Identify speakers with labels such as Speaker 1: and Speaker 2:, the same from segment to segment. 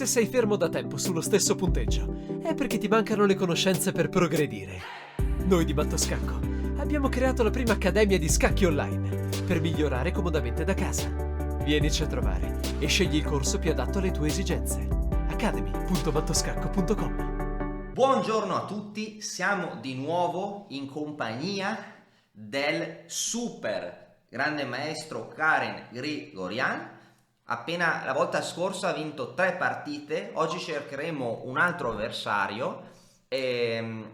Speaker 1: Se sei fermo da tempo sullo stesso punteggio, è perché ti mancano le conoscenze per progredire. Noi di Mattoscacco abbiamo creato la prima accademia di scacchi online per migliorare comodamente da casa. Vienici a trovare e scegli il corso più adatto alle tue esigenze. academy.mattoscacco.com.
Speaker 2: Buongiorno a tutti, siamo di nuovo in compagnia del super grande maestro Karen Grigorian. Appena la volta scorsa ha vinto 3 partite, oggi cercheremo un altro avversario e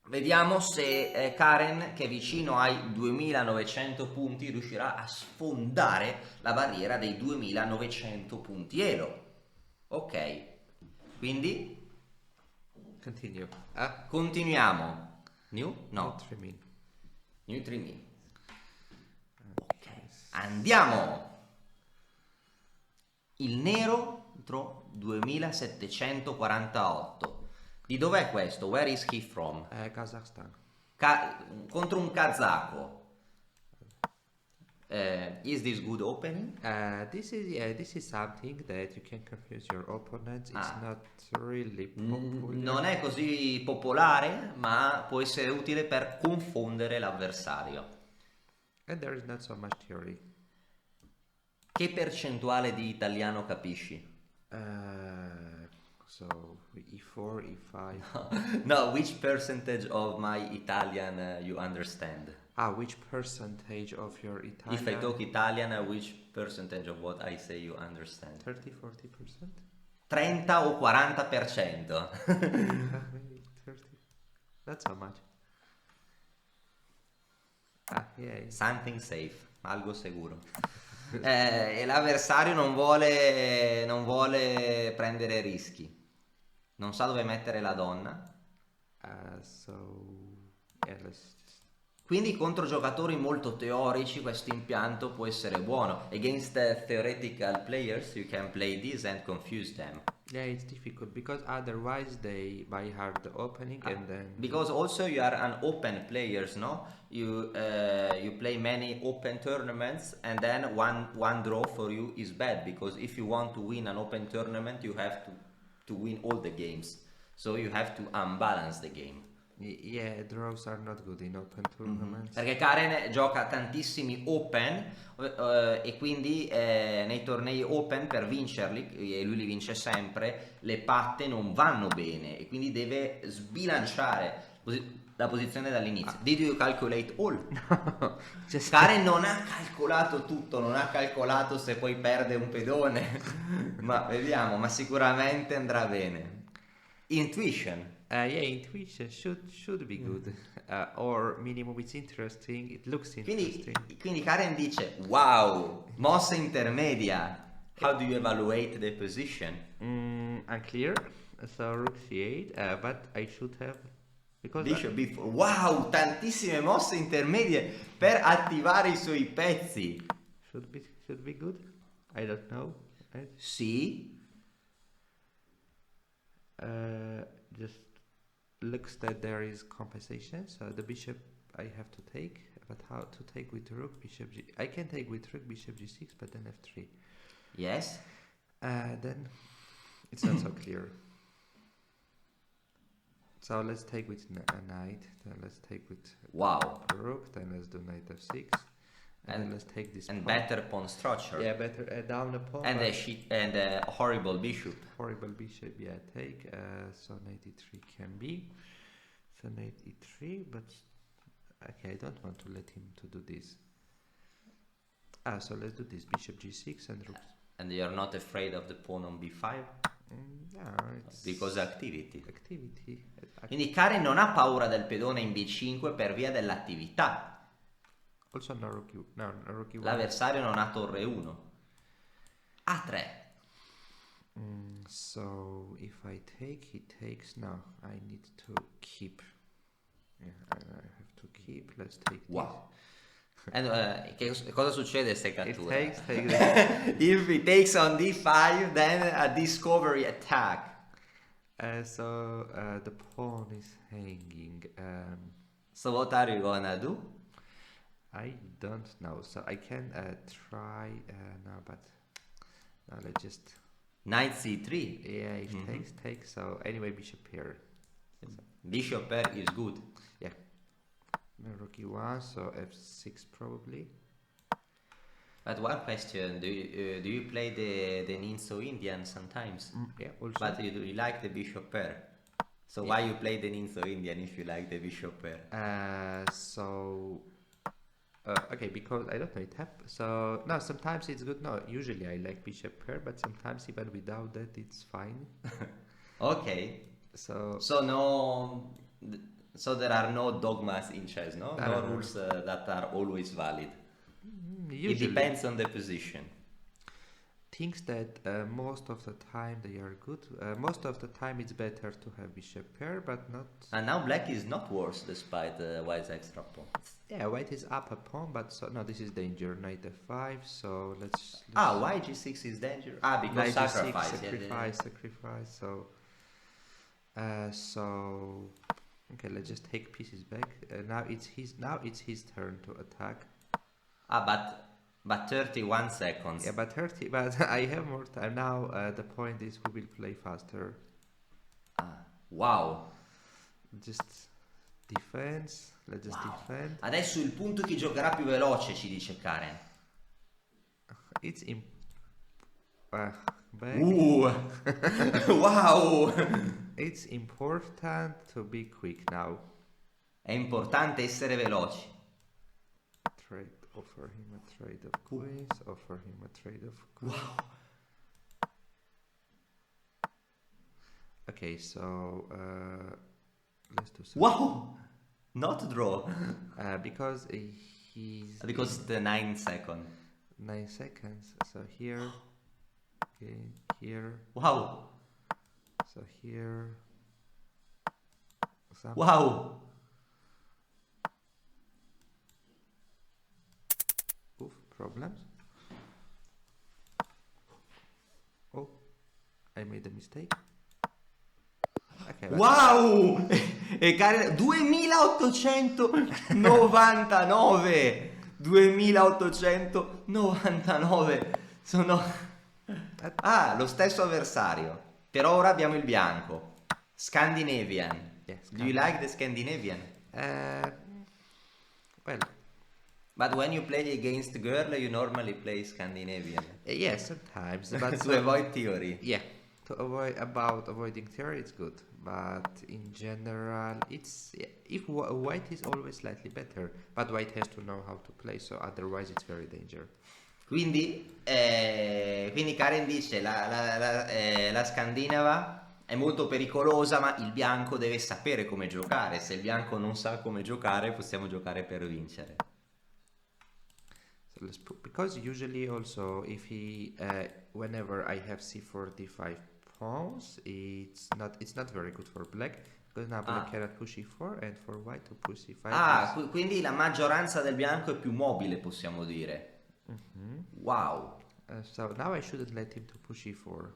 Speaker 2: vediamo se Karen, che è vicino ai 2900 punti, riuscirà a sfondare la barriera dei 2900 punti Elo. Ok, quindi
Speaker 3: Continue.
Speaker 2: continuiamo. New? No.
Speaker 3: Not remain.
Speaker 2: New 3000. Ok, andiamo. Il nero contro 2748. Di dov'è questo? Where is he from?
Speaker 3: Kazakhstan.
Speaker 2: Contro un kazako. Is this good opening?
Speaker 3: This is something that you can confuse your opponents. It's not really popular.
Speaker 2: Non è così popolare, ma può essere utile per confondere l'avversario.
Speaker 3: And there is not so much theory.
Speaker 2: Che percentuale di italiano capisci?
Speaker 3: So E4, E5.
Speaker 2: No, which percentage of my Italian you understand?
Speaker 3: Which percentage of your Italian?
Speaker 2: If I talk Italian, which percentage of what I say you understand?
Speaker 3: 30-40%?
Speaker 2: 30 o 40%?
Speaker 3: Maybe 30. Not so much. Yeah.
Speaker 2: Something safe, algo sicuro. E l'avversario non vuole prendere rischi. Non sa dove mettere la donna. Quindi contro giocatori molto teorici questo impianto può essere buono. Against theoretical players you can play this and confuse them.
Speaker 3: Yeah, it's difficult because otherwise they buy hard the opening and then.
Speaker 2: Because also you are an open players, no? You play many open tournaments and then one draw for you is bad because if you want to win an open tournament you have to win all the games. So you have to unbalance the game.
Speaker 3: Yeah, draws are not good in open tournaments.
Speaker 2: Perché Karen gioca tantissimi open e quindi nei tornei open per vincerli, e lui li vince sempre, le patte non vanno bene e quindi deve sbilanciare la posizione dall'inizio. Did you calculate all?
Speaker 3: No.
Speaker 2: Karen non ha calcolato tutto, non ha calcolato se poi perde un pedone. Ma vediamo, ma sicuramente andrà bene. Intuition.
Speaker 3: Yeah, intuition should be good, or minimum it's interesting. It looks interesting.
Speaker 2: Quindi Karen dice, wow, mossa intermedia. How do you evaluate the position?
Speaker 3: Unclear. So rook c8, but I should have because
Speaker 2: Bishop b4. Wow, tantissime mosse intermedie per attivare i suoi pezzi.
Speaker 3: Should be good. I don't know.
Speaker 2: Sì.
Speaker 3: Just looks that there is compensation, so the bishop I have to take, but how to take with rook, bishop g. I can take with rook, bishop g6, but then f3.
Speaker 2: Yes.
Speaker 3: Then it's not so clear. So let's take with a knight, then let's take with rook, then let's do knight f6, and then let's take this
Speaker 2: and
Speaker 3: pawn.
Speaker 2: better pawn structure.
Speaker 3: Yeah, better down a pawn.
Speaker 2: And a horrible bishop.
Speaker 3: Horrible bishop, yeah, take. So knight e3 can be. So knight e3, but okay, I don't want to let him to do this. So let's do this, bishop g6 and rook.
Speaker 2: And you're not afraid of the pawn on b5?
Speaker 3: No, it's
Speaker 2: Because activity.
Speaker 3: Quindi
Speaker 2: Quindi Karen non ha paura del pedone in b5 per via dell'attività.
Speaker 3: also no rook e1.
Speaker 2: L'avversario non ha torre 1. A3.
Speaker 3: So if I take, he takes. No, I need to keep. Yeah, I have to keep. Let's take
Speaker 2: Wow. Cosa succede se cattura?
Speaker 3: It takes.
Speaker 2: If he takes on d5, then a discovery attack.
Speaker 3: So the pawn is hanging.
Speaker 2: So what are you gonna do?
Speaker 3: I don't know. So I can try now, but let's just
Speaker 2: Knight c3.
Speaker 3: Yeah, if takes. So anyway, bishop here.
Speaker 2: Bishop pair is good.
Speaker 3: Yeah. Rook e1, so f6 probably.
Speaker 2: But one question, do you play the Ninso Indian sometimes?
Speaker 3: Yeah, also.
Speaker 2: But you like the bishop pair. So why you play the Ninso Indian if you like the bishop pair?
Speaker 3: Okay, because I don't know it happens. So no, sometimes it's good. No, usually I like bishop pair, but sometimes even without that it's fine.
Speaker 2: Okay.
Speaker 3: So
Speaker 2: there are no dogmas in chess, no? No
Speaker 3: No.
Speaker 2: rules that are always valid.
Speaker 3: usually
Speaker 2: It depends on the position.
Speaker 3: things that most of the time they are good. Most of the time it's better to have bishop pair, but not.
Speaker 2: And now black is not worse despite white's extra pawn.
Speaker 3: Yeah, white is up a pawn, but so no, this is danger. Knight f5. So let's
Speaker 2: Why g6 is dangerous? Because
Speaker 3: Knight g6,
Speaker 2: sacrifice.
Speaker 3: sacrifice. So okay, let's just take pieces back. Now it's his turn to attack.
Speaker 2: But 31 seconds.
Speaker 3: Yeah, but 30. But I have more time now. The point is who will play faster.
Speaker 2: Wow.
Speaker 3: Just defense. Let's just defend.
Speaker 2: Adesso il punto chi giocherà più veloce, ci dice Karen.
Speaker 3: It's in. Back.
Speaker 2: Wow.
Speaker 3: It's important to be quick now.
Speaker 2: È importante essere veloci.
Speaker 3: Trade. Offer him a trade of queens. Offer him a trade of queens.
Speaker 2: Wow.
Speaker 3: Okay, so let's do some.
Speaker 2: Wow. Not draw.
Speaker 3: Because he's
Speaker 2: Because the 9 second.
Speaker 3: 9 seconds. So here, okay, here,
Speaker 2: Wow.
Speaker 3: so here. Some.
Speaker 2: Wow.
Speaker 3: Oof, problems. Oh, I made a mistake. Okay, but
Speaker 2: Wow. E Karen 2899. 2899. Sono lo stesso avversario. Per ora abbiamo il bianco. Scandinavian.
Speaker 3: Yes,
Speaker 2: Do you like the Scandinavian?
Speaker 3: well,
Speaker 2: But when you play against girl, you normally play Scandinavian.
Speaker 3: yes, sometimes, but
Speaker 2: To avoid theory.
Speaker 3: yeah, to avoiding theory, it's good. But in general, it's if white is always slightly better, but white has to know how to play. So otherwise, it's very dangerous.
Speaker 2: Quindi Karen dice la scandinava è molto pericolosa, ma il bianco deve sapere come giocare. Se il bianco non sa come giocare, possiamo giocare per vincere.
Speaker 3: So let's put, because usually also if he whenever I have c4 d5 pawns, it's not very good for black, because now black cannot push e4 and for white to push e5
Speaker 2: Quindi la maggioranza del bianco è più mobile, possiamo dire. Wow.
Speaker 3: so now I shouldn't let him to push e4.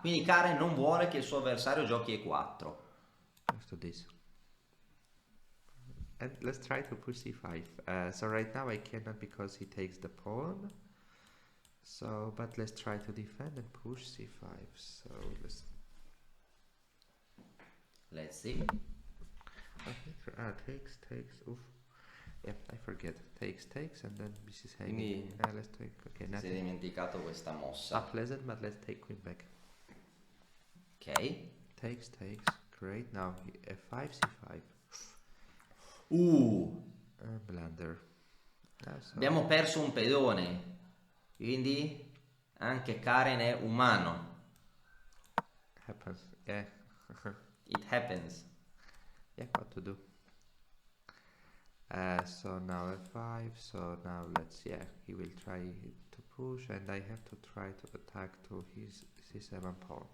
Speaker 2: Quindi Karen non vuole che il suo avversario giochi e4.
Speaker 3: Let's do this. And let's try to push c5. So right now I cannot because he takes the pawn. So, but let's try to defend and push c5. So
Speaker 2: Let's see.
Speaker 3: Takes. Oof. Yeah, I forget. Takes, and then this is
Speaker 2: Quindi
Speaker 3: hanging. Let's take. Okay,
Speaker 2: si è
Speaker 3: nothing.
Speaker 2: dimenticato questa mossa.
Speaker 3: Pleasant, but let's take queen back.
Speaker 2: Ok.
Speaker 3: Takes. Great. Now f5, c5. Blunder. So
Speaker 2: Abbiamo perso un pedone. Quindi anche Karen è umano.
Speaker 3: happens. Yeah.
Speaker 2: It happens.
Speaker 3: Yeah, what to do? So now f5. So now he will try to push, and I have to try to attack to his c7 pawn.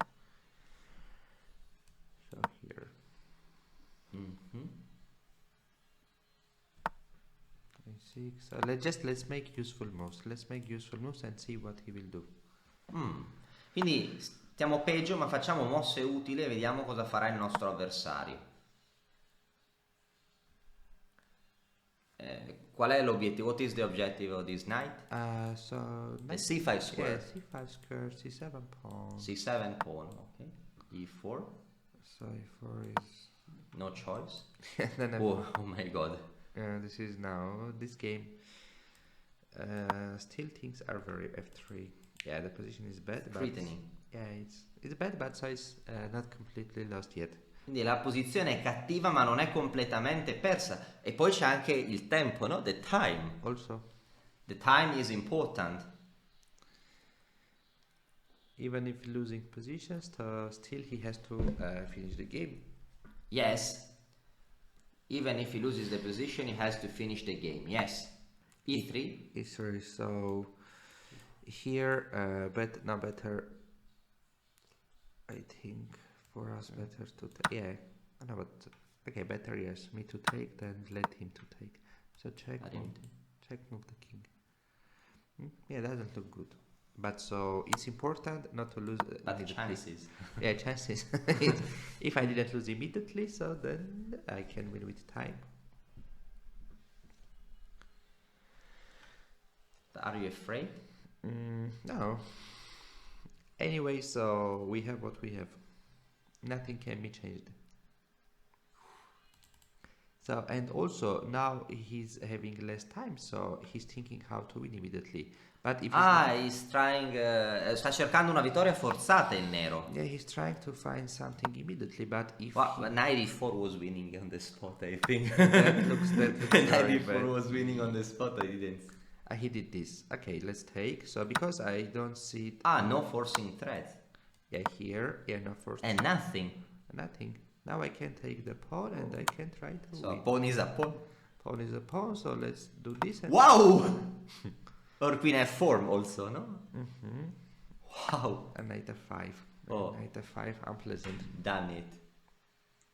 Speaker 3: So here. E6. So let's make useful moves. Let's make useful moves and see what he will do.
Speaker 2: Quindi stiamo peggio, ma facciamo mosse utili e vediamo cosa farà il nostro avversario. Qual è l'obiettivo? What is the objective of this knight?
Speaker 3: So
Speaker 2: C5
Speaker 3: yeah,
Speaker 2: square.
Speaker 3: c5 square, c7 pawn.
Speaker 2: C7 pawn, okay. E4,
Speaker 3: So e4 is
Speaker 2: no choice.
Speaker 3: then
Speaker 2: Oh my god.
Speaker 3: this is now this game. Still things are very f3. Yeah, the position is bad. But
Speaker 2: Threatening.
Speaker 3: yeah, it's bad, but so it's not completely lost yet.
Speaker 2: Quindi la posizione è cattiva ma non è completamente persa. E poi c'è anche il tempo, no? The time.
Speaker 3: Also,
Speaker 2: The time is important.
Speaker 3: even if losing positions, still he has to finish the game.
Speaker 2: Yes. Even if he loses the position, he has to finish the game. Yes. E3.
Speaker 3: Sorry, so here, but now better. I think for us better to yeah. No, but okay, better yes, me to take than let him to take. So check,
Speaker 2: I didn't.
Speaker 3: check, move the king. Yeah, doesn't look good. But so it's important not to lose.
Speaker 2: But the
Speaker 3: immediately.
Speaker 2: chances.
Speaker 3: Yeah, chances. If I didn't lose immediately, so then I can win with time.
Speaker 2: Are you afraid?
Speaker 3: No. Anyway, so we have what we have. Nothing can be changed. So, and also now he's having less time, so he's thinking how to win immediately. But if
Speaker 2: He's trying. Sta cercando una vittoria forzata il nero.
Speaker 3: yeah, he's trying to find something immediately. But if
Speaker 2: Well, Knight e4 was winning on the spot, I think.
Speaker 3: that looks
Speaker 2: Knight
Speaker 3: very
Speaker 2: e4
Speaker 3: bad.
Speaker 2: was winning on the spot, I didn't.
Speaker 3: He did this. Okay, let's take. So because I don't see it.
Speaker 2: No forcing threat.
Speaker 3: Yeah, here. Yeah, no first.
Speaker 2: And nothing.
Speaker 3: Nothing. Now I can take the pawn and I can try to
Speaker 2: So
Speaker 3: win.
Speaker 2: pawn is a pawn.
Speaker 3: Pawn is a pawn, so let's do this. And
Speaker 2: Wow! Or queen f4 also, no?
Speaker 3: Mhm.
Speaker 2: Wow.
Speaker 3: And knight f5.
Speaker 2: Oh.
Speaker 3: Knight f5, unpleasant.
Speaker 2: Damn it.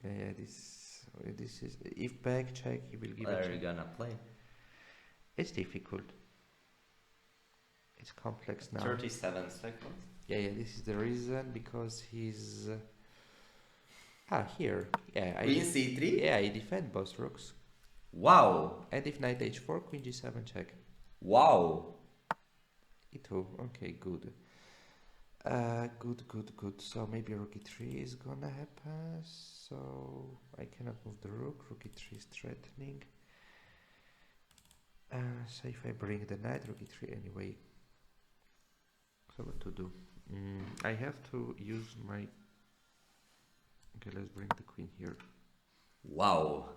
Speaker 3: Yeah, this is if back check, he will give
Speaker 2: What
Speaker 3: it.
Speaker 2: are you gonna play?
Speaker 3: It's difficult. It's complex now.
Speaker 2: 37 seconds.
Speaker 3: Yeah, this is the reason because he's here. Yeah,
Speaker 2: Queen c3?
Speaker 3: yeah, I defend both rooks.
Speaker 2: Wow.
Speaker 3: And if knight h4, queen g7 check.
Speaker 2: Wow.
Speaker 3: e2. Okay, good. Good. So maybe rook e3 is gonna happen. So I cannot move the rook. Rook e3 is threatening. So if I bring the knight, rook e3 anyway. So what to do? I have to use my. Okay, let's bring the queen here.
Speaker 2: Wow.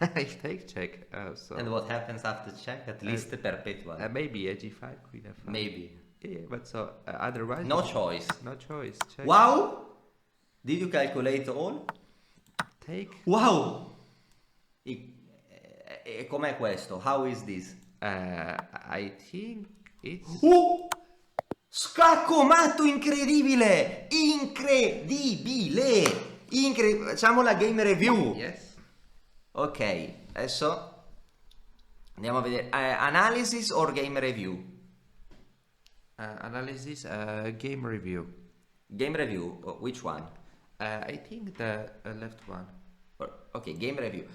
Speaker 3: I take check. So
Speaker 2: And what happens after check? At least perpetual.
Speaker 3: maybe a g5, queen f5.
Speaker 2: Maybe.
Speaker 3: Yeah, but so otherwise.
Speaker 2: No choice.
Speaker 3: No choice. Check.
Speaker 2: Wow! Did you calculate all?
Speaker 3: Take.
Speaker 2: Wow! E com'è questo? How is this?
Speaker 3: I think it's.
Speaker 2: Scacco matto incredibile! Incredibile! Facciamo la game review.
Speaker 3: Yes.
Speaker 2: Ok, adesso andiamo a vedere. Analysis or game review?
Speaker 3: Analysis. Game review.
Speaker 2: Game review, which one?
Speaker 3: I think the left one.
Speaker 2: Ok, game review.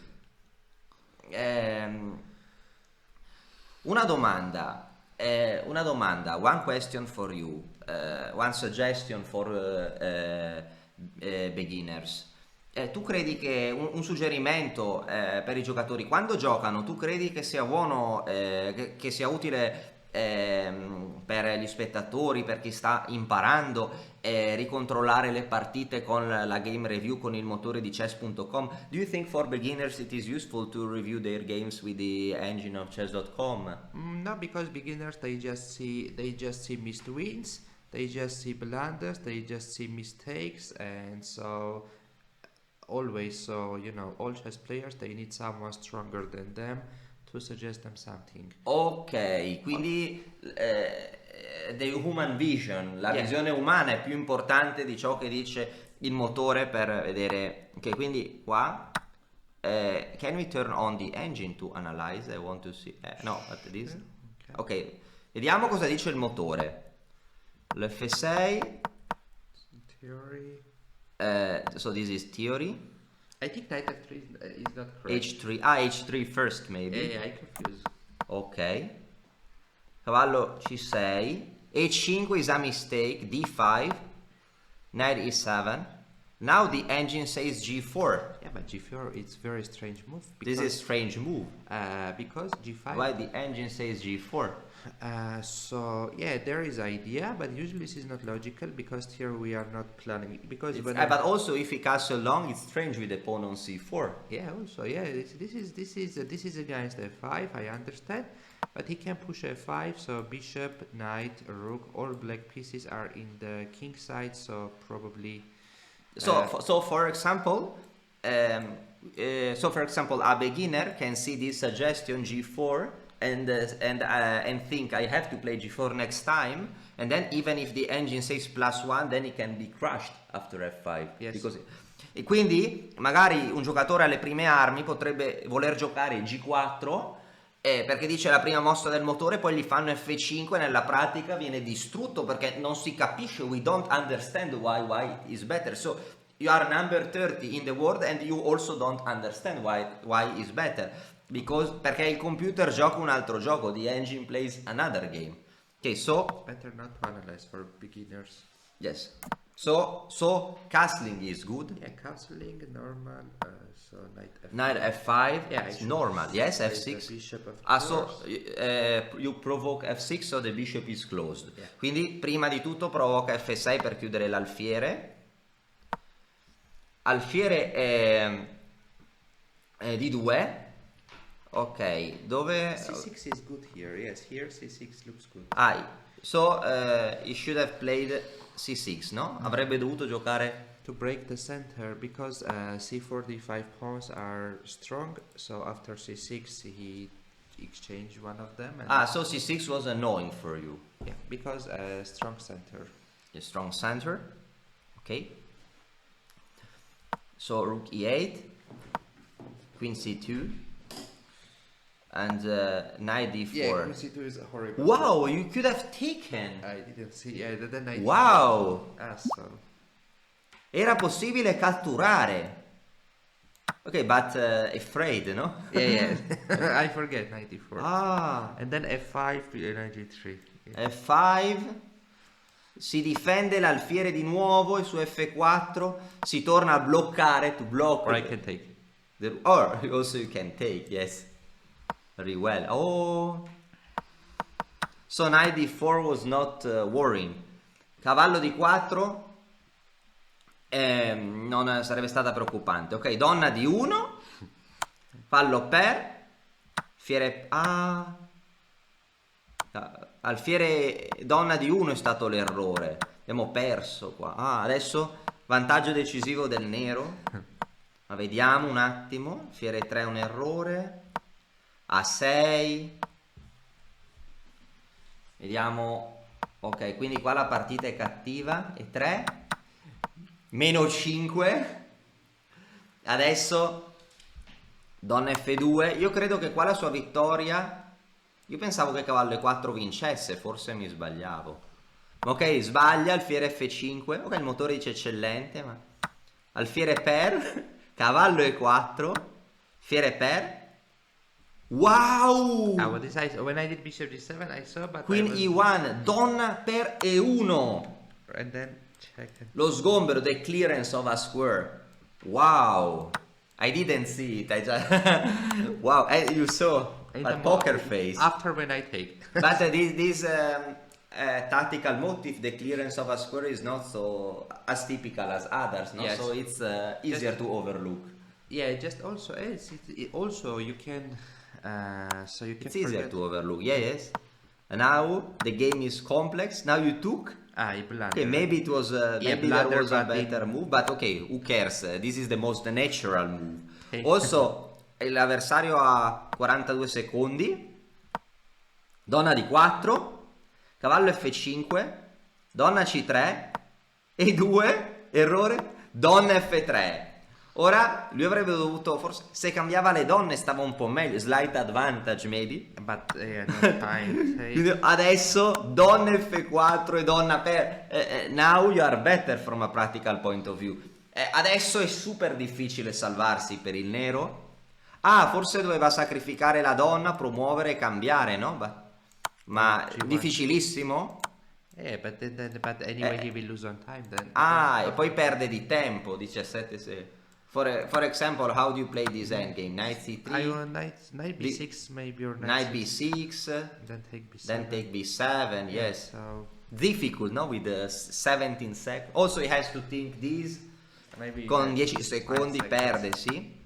Speaker 2: Una domanda, one question for you, one suggestion for beginners. Tu credi che un suggerimento per i giocatori quando giocano, tu credi che sia buono, che sia utile per gli spettatori, per chi sta imparando, ricontrollare le partite con la game review con il motore di chess.com? Do you think for beginners it is useful to review their games with the engine of chess.com?
Speaker 3: No, because beginners they just see missed wins, they just see blunders, they just see mistakes, and so always, so you know, all chess players they need someone stronger than them to suggest them something.
Speaker 2: Ok, quindi the human vision, la
Speaker 3: Yeah.
Speaker 2: visione umana è più importante di ciò che dice il motore per vedere. Ok, quindi qua can we turn on the engine to analyze? I want to see. No, at this. Ok, vediamo cosa dice il motore. L'F6.
Speaker 3: Theory.
Speaker 2: So this is theory.
Speaker 3: I think knight f3 is not correct.
Speaker 2: H3. Ah, H3 first maybe.
Speaker 3: Yeah, I confuse.
Speaker 2: Ok. Cavallo C6. E5 is a mistake. D5. Knight E7. Now the engine says G4.
Speaker 3: Yeah, but g4 it's very strange move.
Speaker 2: This
Speaker 3: Because,
Speaker 2: is strange move.
Speaker 3: because g5.
Speaker 2: Why the engine says G4?
Speaker 3: So yeah, there is idea, but usually this is not logical because here we are not planning because when
Speaker 2: But also if he castle long, it's strange with the pawn on C4.
Speaker 3: yeah, also yeah, this is against f5. I understand, but he can push f5. So bishop, knight, rook, all black pieces are in the king side. So probably.
Speaker 2: So for example, a beginner can see this suggestion G4 and think I have to play G4 next time, and then even if the engine says +1, then it can be crushed after F5.
Speaker 3: Yes.
Speaker 2: E quindi magari un giocatore alle prime armi potrebbe voler giocare G4 perché dice la prima mossa del motore, poi gli fanno F5 e nella pratica viene distrutto perché non si capisce, we don't understand why white is better. So you are number 30 in the world and you also don't understand why is better. Perché il computer gioca un altro gioco, the engine plays another game. Okay, so
Speaker 3: Better not to analyze for beginners.
Speaker 2: yes. So castling is good.
Speaker 3: Yeah, castling normal. So
Speaker 2: Knight F5,
Speaker 3: Yeah,
Speaker 2: it's
Speaker 3: I should
Speaker 2: normal. Yes,
Speaker 3: place the
Speaker 2: F6.
Speaker 3: bishop, of
Speaker 2: So
Speaker 3: course.
Speaker 2: you provoke F6 so the bishop is closed.
Speaker 3: Yeah.
Speaker 2: Quindi prima di tutto provoca F6 per chiudere l'alfiere. Alfiere di 2. Ok, dove?
Speaker 3: C6 is good here. Yes, here C6 looks good.
Speaker 2: So he should have played C6, no? Avrebbe dovuto giocare.
Speaker 3: To break the center because C4 D5 pawns are strong. So after C6 he exchanged one of them. And
Speaker 2: So C6 was annoying for you.
Speaker 3: yeah, because strong center.
Speaker 2: A strong center. Okay. So rook E8, Queen C2, and Knight D4.
Speaker 3: Yeah, C2 is horrible.
Speaker 2: Wow, you could have taken.
Speaker 3: I didn't see. Yeah, the knight.
Speaker 2: Wow,
Speaker 3: So
Speaker 2: era possibile catturare. Okay, but afraid, no?
Speaker 3: yeah. I forget knight D4. And then F5, knight G3. Yeah.
Speaker 2: F5, si difende l'alfiere di nuovo, e su F4 si torna a bloccare, to block.
Speaker 3: Or I can take.
Speaker 2: Or also you can take, yes. Very well. Oh. So knight d4 was not worrying. Cavallo d4 non sarebbe stata preoccupante. Ok, donna d1, fallo per, fiere alfiere donna d1 è stato l'errore. Abbiamo perso qua. Adesso vantaggio decisivo del nero. Ma vediamo un attimo. Fiere 3 è un errore. A6. Vediamo. Ok, quindi qua la partita è cattiva. E 3. Meno 5. Adesso donna F2. Io credo che qua la sua vittoria. Io pensavo che cavallo E4 vincesse. Forse mi sbagliavo. Ok, sbaglia. Alfiere F5. Ok, il motore dice eccellente. Ma alfiere per. Cavallo E4. Fiere per. Wow!
Speaker 3: What is when I did bishop D7 I saw, but
Speaker 2: Queen E1, donna per E1.
Speaker 3: And then check.
Speaker 2: Lo sgombero, the clearance of a square. Wow! I didn't see it. I just wow! You saw, but poker face.
Speaker 3: After when I take.
Speaker 2: But this tactical motive, the clearance of a square, is not so as typical as others. No?
Speaker 3: Yes.
Speaker 2: So it's easier to overlook.
Speaker 3: Yeah, just also also you can. So you can.
Speaker 2: It's easier to overlook. Yeah, yes. And now the game is complex. Now you took.
Speaker 3: I blundered.
Speaker 2: Okay, maybe it was maybe there
Speaker 3: blunder,
Speaker 2: was a
Speaker 3: but
Speaker 2: better move, but okay, who cares? This is the most natural move. Also, l'avversario ha 42 secondi. Donna di 4, cavallo F5, donna C3, E2, errore, donna F3. Ora lui avrebbe dovuto, forse se cambiava le donne stava un po' meglio, slight advantage maybe.
Speaker 3: But not fine.
Speaker 2: Quindi adesso donna F4 e donna per. Now you are better from a practical point of view. Adesso è super difficile salvarsi per il nero. Ah, forse doveva sacrificare la donna, promuovere e cambiare, no? Ma
Speaker 3: G1.
Speaker 2: difficilissimo.
Speaker 3: But anyway, he will lose on time then.
Speaker 2: Ah, e poi perde di tempo, 17 se. For example, how do you play this endgame? Knight c3,
Speaker 3: I want knight b6 maybe, or
Speaker 2: knight b6,
Speaker 3: then take b7.
Speaker 2: then take b7, yes.
Speaker 3: So
Speaker 2: Difficult, no? With the 17 seconds. Also he has to think this.
Speaker 3: maybe
Speaker 2: Con
Speaker 3: like
Speaker 2: 10 secondi
Speaker 3: 5 seconds.
Speaker 2: perde, sì.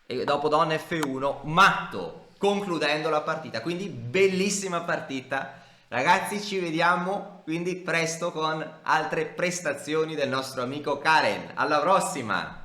Speaker 2: E dopo donna f1, matto, concludendo la partita. Quindi bellissima partita. Ragazzi, ci vediamo quindi presto con altre prestazioni del nostro amico Karen. Alla prossima!